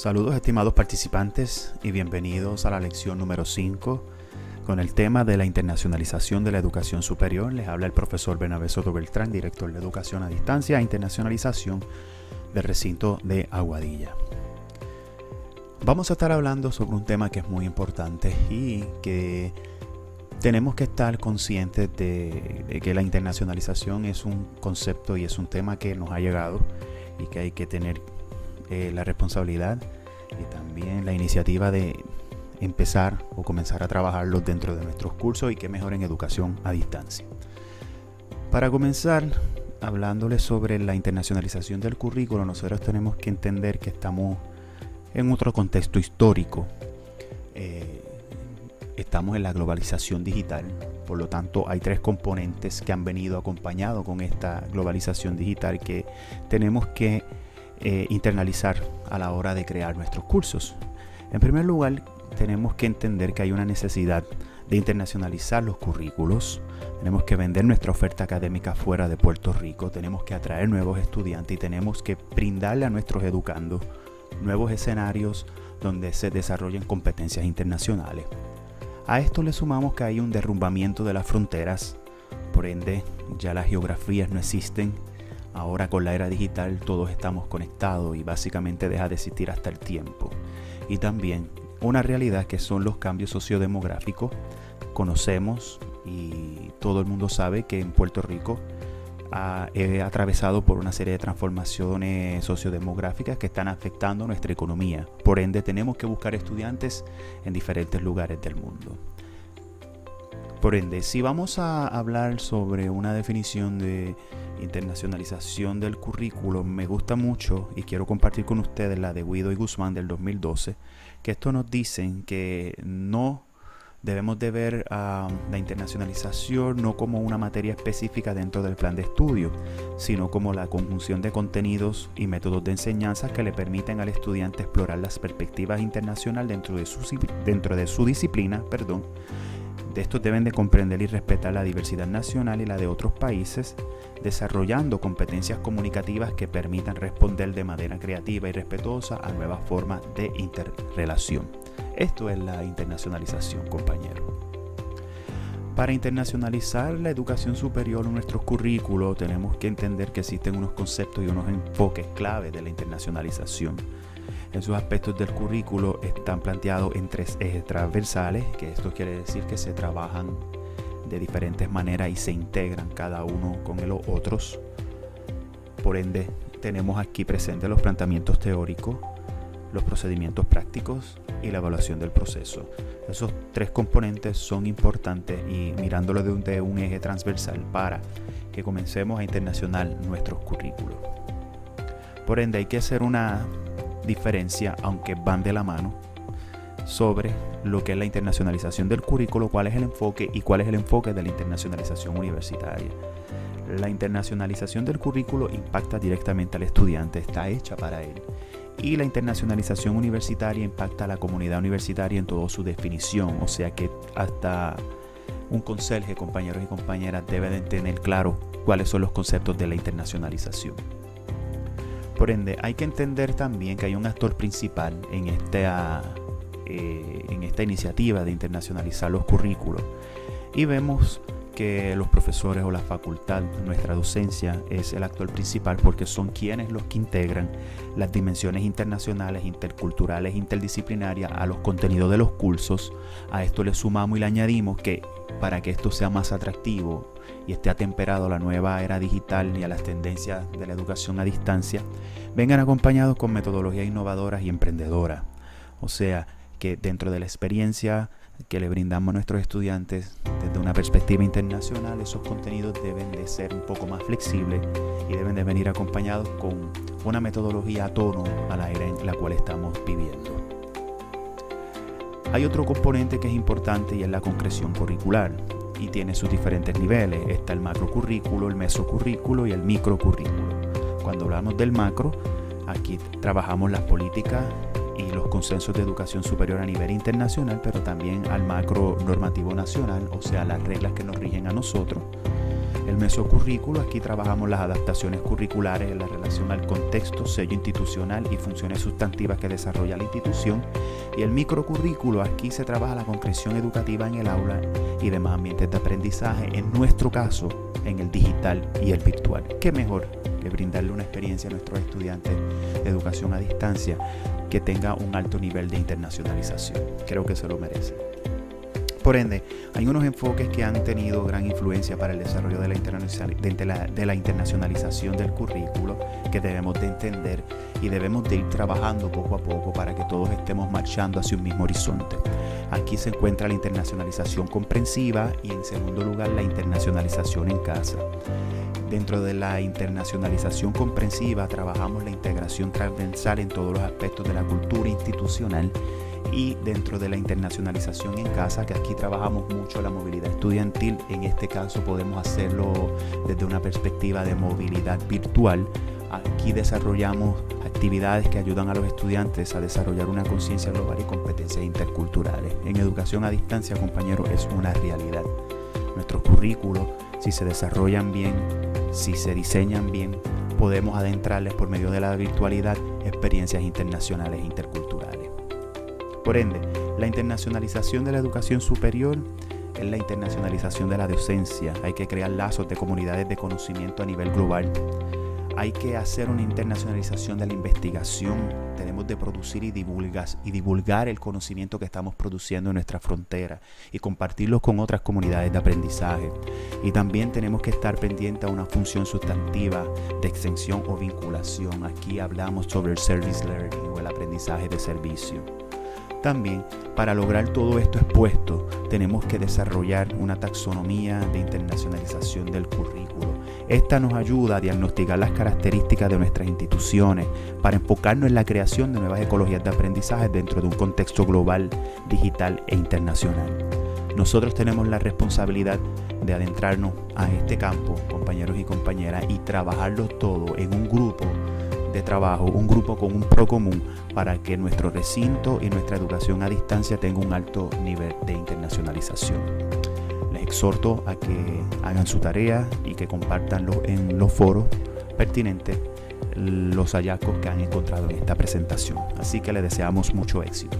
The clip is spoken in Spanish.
Saludos estimados participantes y bienvenidos a la lección número 5 con el tema de la internacionalización de la educación superior. Les habla el profesor Bernabé Soto Beltrán, director de Educación a Distancia e Internacionalización del recinto de Aguadilla. Vamos a estar hablando sobre un tema que es muy importante y que tenemos que estar conscientes de que la internacionalización es un concepto y es un tema que nos ha llegado y que hay que tener la responsabilidad y también la iniciativa de empezar o comenzar a trabajarlo dentro de nuestros cursos y que mejor en educación a distancia. Para comenzar, hablándoles sobre la internacionalización del currículo, nosotros tenemos que entender que estamos en otro contexto histórico. Estamos en la globalización digital, por lo tanto hay tres componentes que han venido acompañados con esta globalización digital que tenemos que internalizar a la hora de crear nuestros cursos. En primer lugar, tenemos que entender que hay una necesidad de internacionalizar los currículos. Tenemos que vender nuestra oferta académica fuera de Puerto Rico, tenemos que atraer nuevos estudiantes y tenemos que brindarle a nuestros educandos nuevos escenarios donde se desarrollen competencias internacionales. A esto le sumamos que hay un derrumbamiento de las fronteras, por ende ya las geografías no existen. Ahora con la era digital todos estamos conectados y básicamente deja de existir hasta el tiempo. Y también una realidad que son los cambios sociodemográficos. Conocemos y todo el mundo sabe que en Puerto Rico ha atravesado por una serie de transformaciones sociodemográficas que están afectando nuestra economía. Por ende tenemos que buscar estudiantes en diferentes lugares del mundo. Por ende, si vamos a hablar sobre una definición de internacionalización del currículo, me gusta mucho y quiero compartir con ustedes la de Guido y Guzmán del 2012, que esto nos dicen que no debemos de ver la internacionalización no como una materia específica dentro del plan de estudio, sino como la conjunción de contenidos y métodos de enseñanza que le permiten al estudiante explorar las perspectivas internacionales dentro de su disciplina. De estos deben de comprender y respetar la diversidad nacional y la de otros países, desarrollando competencias comunicativas que permitan responder de manera creativa y respetuosa a nuevas formas de interrelación. Esto es la internacionalización, compañeros. Para internacionalizar la educación superior en nuestros currículos, tenemos que entender que existen unos conceptos y unos enfoques clave de la internacionalización. Esos aspectos del currículo están planteados en tres ejes transversales, que esto quiere decir que se trabajan de diferentes maneras y se integran cada uno con los otros. Por ende, tenemos aquí presentes los planteamientos teóricos, los procedimientos prácticos y la evaluación del proceso. Esos tres componentes son importantes y mirándolo de un eje transversal para que comencemos a internacionalizar nuestros currículos. Por ende, hay que hacer una diferencia, aunque van de la mano, sobre lo que es la internacionalización del currículo, cuál es el enfoque y cuál es el enfoque de la internacionalización universitaria. La internacionalización del currículo impacta directamente al estudiante, está hecha para él. Y la internacionalización universitaria impacta a la comunidad universitaria en toda su definición, o sea que hasta un conserje, compañeros y compañeras, debe de tener claro cuáles son los conceptos de la internacionalización. Por ende, hay que entender también que hay un actor principal en esta iniciativa de internacionalizar los currículos y vemos que los profesores o la facultad, nuestra docencia, es el actor principal porque son quienes los que integran las dimensiones internacionales, interculturales, interdisciplinarias a los contenidos de los cursos. A esto le sumamos y le añadimos que para que esto sea más atractivo y esté atemperado a la nueva era digital y a las tendencias de la educación a distancia, vengan acompañados con metodologías innovadoras y emprendedoras. O sea, que dentro de la experiencia que le brindamos a nuestros estudiantes desde una perspectiva internacional, esos contenidos deben de ser un poco más flexibles y deben de venir acompañados con una metodología a tono a la era en la cual estamos viviendo. Hay otro componente que es importante y es la concreción curricular y tiene sus diferentes niveles. Está el macrocurrículo, el mesocurrículo y el microcurrículo. Cuando hablamos del macro, aquí trabajamos las políticas y los consensos de educación superior a nivel internacional, pero también al macro normativo nacional, o sea, las reglas que nos rigen a nosotros. El mesocurrículo, aquí trabajamos las adaptaciones curriculares en la relación al contexto, sello institucional y funciones sustantivas que desarrolla la institución. Y el microcurrículo, aquí se trabaja la concreción educativa en el aula y demás ambientes de aprendizaje, en nuestro caso, en el digital y el virtual. ¿Qué mejor que brindarle una experiencia a nuestros estudiantes de educación a distancia que tenga un alto nivel de internacionalización? Creo que se lo merece. Por ende, hay unos enfoques que han tenido gran influencia para el desarrollo de la internacionalización del currículo que debemos de entender y debemos de ir trabajando poco a poco para que todos estemos marchando hacia un mismo horizonte. Aquí se encuentra la internacionalización comprensiva y, en segundo lugar, la internacionalización en casa. Dentro de la internacionalización comprensiva trabajamos la integración transversal en todos los aspectos de la cultura institucional, y dentro de la internacionalización en casa, que aquí trabajamos mucho la movilidad estudiantil. En este caso podemos hacerlo desde una perspectiva de movilidad virtual. Aquí desarrollamos actividades que ayudan a los estudiantes a desarrollar una conciencia global y competencias interculturales. En educación a distancia, compañeros, es una realidad. Nuestros currículos, si se desarrollan bien, si se diseñan bien, podemos adentrarles por medio de la virtualidad experiencias internacionales e interculturales. Por ende, la internacionalización de la educación superior es la internacionalización de la docencia. Hay que crear lazos de comunidades de conocimiento a nivel global. Hay que hacer una internacionalización de la investigación. Tenemos de producir y divulgar el conocimiento que estamos produciendo en nuestra frontera y compartirlo con otras comunidades de aprendizaje. Y también tenemos que estar pendientes a una función sustantiva de extensión o vinculación. Aquí hablamos sobre el service learning o el aprendizaje de servicio. También, para lograr todo esto expuesto, tenemos que desarrollar una taxonomía de internacionalización del currículo. Esta nos ayuda a diagnosticar las características de nuestras instituciones para enfocarnos en la creación de nuevas ecologías de aprendizaje dentro de un contexto global, digital e internacional. Nosotros tenemos la responsabilidad de adentrarnos a este campo, compañeros y compañeras, y trabajarlo todo en un grupo de trabajo, un grupo con un pro común, para que nuestro recinto y nuestra educación a distancia tenga un alto nivel de internacionalización. Les exhorto a que hagan su tarea y que compartan en los foros pertinentes los hallazgos que han encontrado en esta presentación. Así que les deseamos mucho éxito.